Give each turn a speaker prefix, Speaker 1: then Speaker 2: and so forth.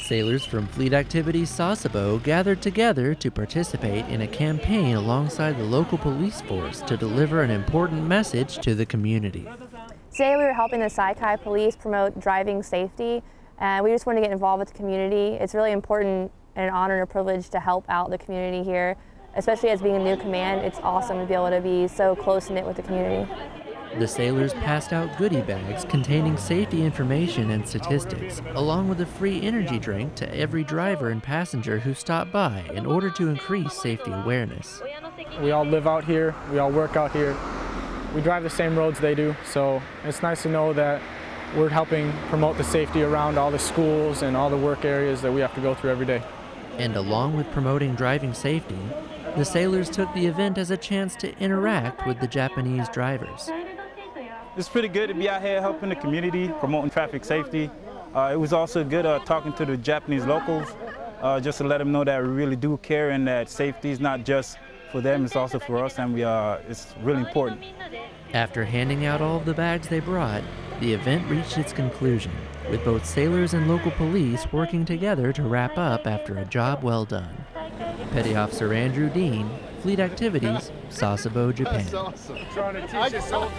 Speaker 1: Sailors from Fleet Activities Sasebo gathered together to participate in a campaign alongside the local police force to deliver an important message to the community.
Speaker 2: Today we were helping the Saikai police promote driving safety, and we just want to get involved with the community. It's really important and an honor and a privilege to help out the community here, especially as being a new command. It's awesome to be able to be so close-knit with the community.
Speaker 1: The sailors passed out goodie bags containing safety information and statistics, along with a free energy drink to every driver and passenger who stopped by in order to increase safety awareness.
Speaker 3: We all live out here, we all work out here. We drive the same roads they do, so it's nice to know that we're helping promote the safety around all the schools and all the work areas that we have to go through every day.
Speaker 1: And along with promoting driving safety, the sailors took the event as a chance to interact with the Japanese drivers.
Speaker 4: It's pretty good to be out here helping the community, promoting traffic safety. It was also good talking to the Japanese locals, just to let them know that we really do care and that safety is not just for them, it's also for us, and it's really important.
Speaker 1: After handing out all of the bags they brought, the event reached its conclusion, with both sailors and local police working together to wrap up after a job well done. Petty Officer Andrew Dean, Fleet Activities, Sasebo, Japan.
Speaker 5: That's awesome.